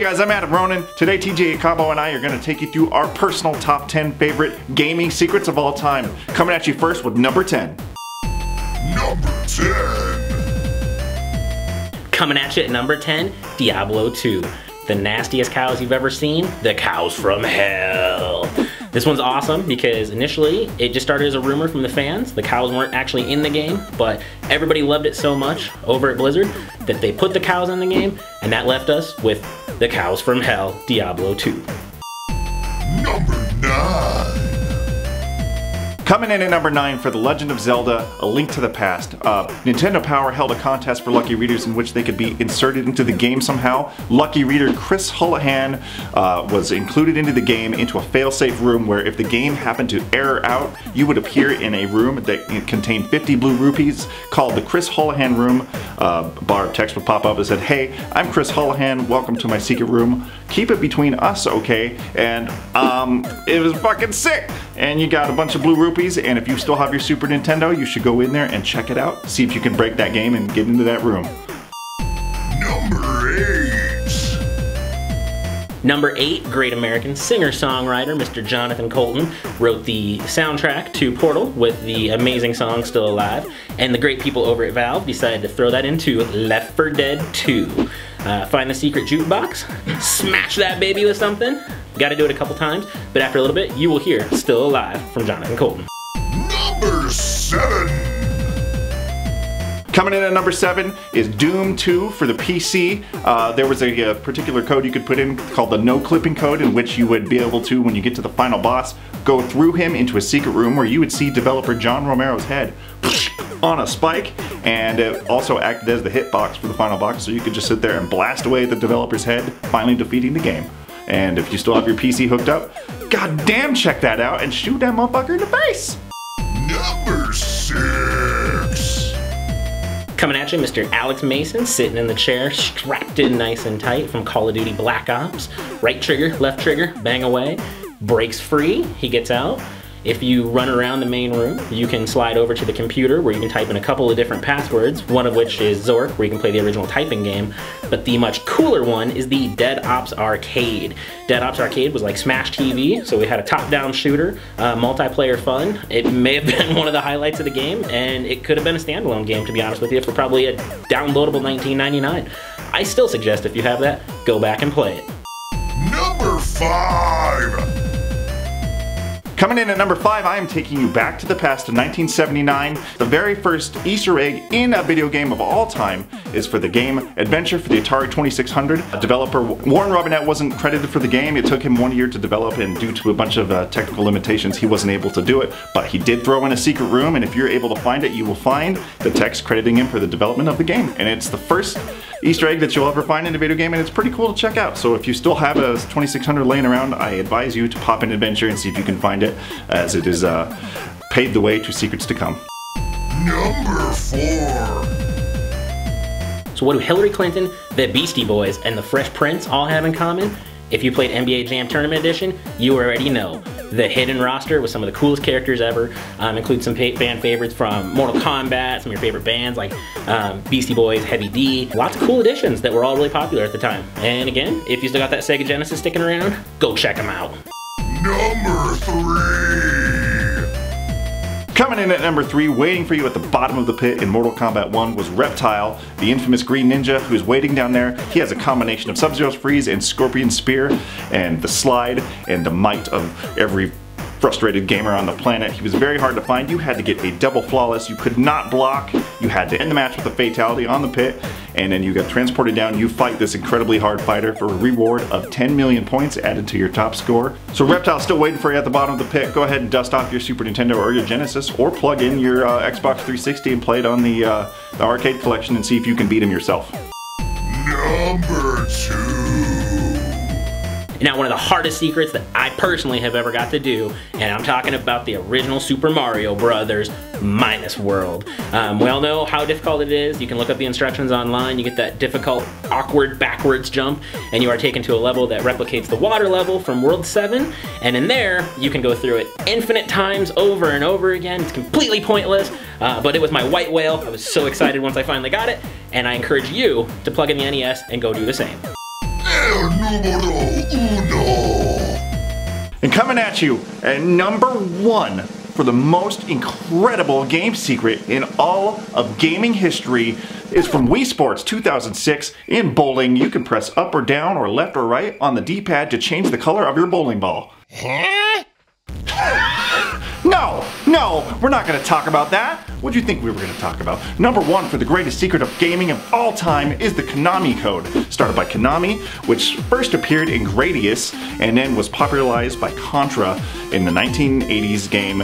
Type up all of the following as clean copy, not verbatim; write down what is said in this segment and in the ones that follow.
Hey guys, I'm Adam Ronan. Today TJ Acabo and I are going to take you through our personal top 10 favorite gaming secrets of all time. Coming at you first with number 10. Number 10. Coming at you at number 10, Diablo 2. The nastiest cows you've ever seen, the cows from hell. This one's awesome because initially it just started as a rumor from the fans. The cows weren't actually in the game, but everybody loved it so much over at Blizzard that they put the cows in the game, and that left us with the cows from hell, Diablo 2. Number 9. Coming in at number 9 for The Legend of Zelda, A Link to the Past. Nintendo Power held a contest for lucky readers in which they could be inserted into the game somehow. Lucky reader Chris Houlihan was included into the game into a fail-safe room where if the game happened to error out, you would appear in a room that contained 50 blue rupees called the Chris Houlihan room. Bar of text would pop up and said, "Hey, I'm Chris Houlihan, welcome to my secret room. Keep it between us, okay?" And it was fucking sick. And you got a bunch of blue rupees, and if you still have your Super Nintendo, you should go in there and check it out. See if you can break that game and get into that room. Number 8. Number 8, great American singer-songwriter Mr. Jonathan Coulton wrote the soundtrack to Portal with the amazing song Still Alive, and the great people over at Valve decided to throw that into Left 4 Dead 2. Find the secret jukebox, smash that baby with something. Gotta do it a couple times, but after a little bit, you will hear Still Alive from Jonathan Coulton. Number 7. Coming in at number 7 is Doom 2 for the PC. There was a particular code you could put in called the no clipping code, in which you would be able to, when you get to the final boss, go through him into a secret room where you would see developer John Romero's head on a spike, and it also acted as the hitbox for the final boss, so you could just sit there and blast away at the developer's head, finally defeating the game. And if you still have your PC hooked up, goddamn check that out and shoot that motherfucker in the face! Number 6. Coming at you, Mr. Alex Mason, sitting in the chair, strapped in nice and tight from Call of Duty Black Ops. Right trigger, left trigger, bang away. Breaks free, he gets out. If you run around the main room, you can slide over to the computer where you can type in a couple of different passwords, one of which is Zork, where you can play the original typing game. But the much cooler one is the Dead Ops Arcade. Dead Ops Arcade was like Smash TV, so we had a top-down shooter, multiplayer fun. It may have been one of the highlights of the game, and it could have been a standalone game, to be honest with you, for probably a downloadable $19.99. I still suggest if you have that, go back and play it. Number 5. Coming in at number 5, I am taking you back to the past to 1979. The very first Easter egg in a video game of all time is for the game Adventure for the Atari 2600. Developer Warren Robinette wasn't credited for the game. It took him 1 year to develop, and due to a bunch of technical limitations, he wasn't able to do it. But he did throw in a secret room, and if you're able to find it, you will find the text crediting him for the development of the game. And it's the first Easter egg that you'll ever find in a video game, and it's pretty cool to check out. So if you still have a 2600 laying around, I advise you to pop in Adventure and see if you can find it, as it is paved the way to secrets to come. Number 4. So what do Hillary Clinton, the Beastie Boys, and the Fresh Prince all have in common? If you played NBA Jam Tournament Edition, you already know. The hidden roster with some of the coolest characters ever, includes some fan favorites from Mortal Kombat, some of your favorite bands like Beastie Boys, Heavy D. Lots of cool additions that were all really popular at the time. And again, if you still got that Sega Genesis sticking around, go check them out. Number 3. Coming in at number 3, waiting for you at the bottom of the pit in Mortal Kombat 1 was Reptile, the infamous green ninja who's waiting down there. He has a combination of Sub-Zero's freeze and Scorpion Spear, and the slide and the might of every frustrated gamer on the planet. He was very hard to find. You had to get a double flawless. You could not block. You had to end the match with a fatality on the pit, and then you got transported down. You fight this incredibly hard fighter for a reward of 10 million points added to your top score. So Reptile's still waiting for you at the bottom of the pit. Go ahead and dust off your Super Nintendo or your Genesis, or plug in your Xbox 360 and play it on the arcade collection and see if you can beat him yourself. Number 2. Now, one of the hardest secrets that I personally have ever got to do, and I'm talking about the original Super Mario Brothers Minus World. We all know how difficult it is. You can look up the instructions online. You get that difficult, awkward, backwards jump, and you are taken to a level that replicates the water level from World 7, and in there, you can go through it infinite times over and over again. It's completely pointless, but it was my white whale. I was so excited once I finally got it, and I encourage you to plug in the NES and go do the same. El número uno. And coming at you at number 1 for the most incredible game secret in all of gaming history is from Wii Sports 2006. In bowling, you can press up or down or left or right on the D-pad to change the color of your bowling ball. Huh? No, we're not going to talk about that. What do you think we were going to talk about? Number 1 for the greatest secret of gaming of all time is the Konami code. Started by Konami, which first appeared in Gradius and then was popularized by Contra in the 1980s game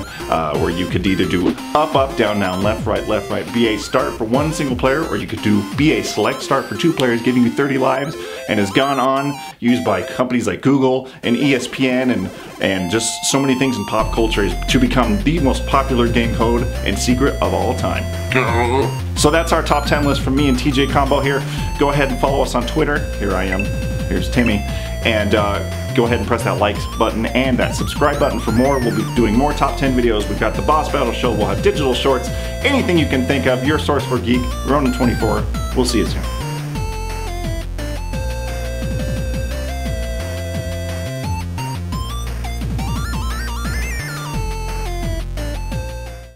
where you could either do up, up, down, down, left, right, BA start for one single player, or you could do BA select start for 2 players, giving you 30 lives, and has gone on used by companies like Google and ESPN and just so many things in pop culture to become the most popular game code and secret of all time. So that's our top 10 list from me and TJ Combo here. Go ahead and follow us on Twitter. Here I am. Here's Timmy. And go ahead and press that like button and that subscribe button for more. We'll be doing more top 10 videos. We've got the boss battle show. We'll have digital shorts. Anything you can think of. Your source for geek. Ronin24. We'll see you soon.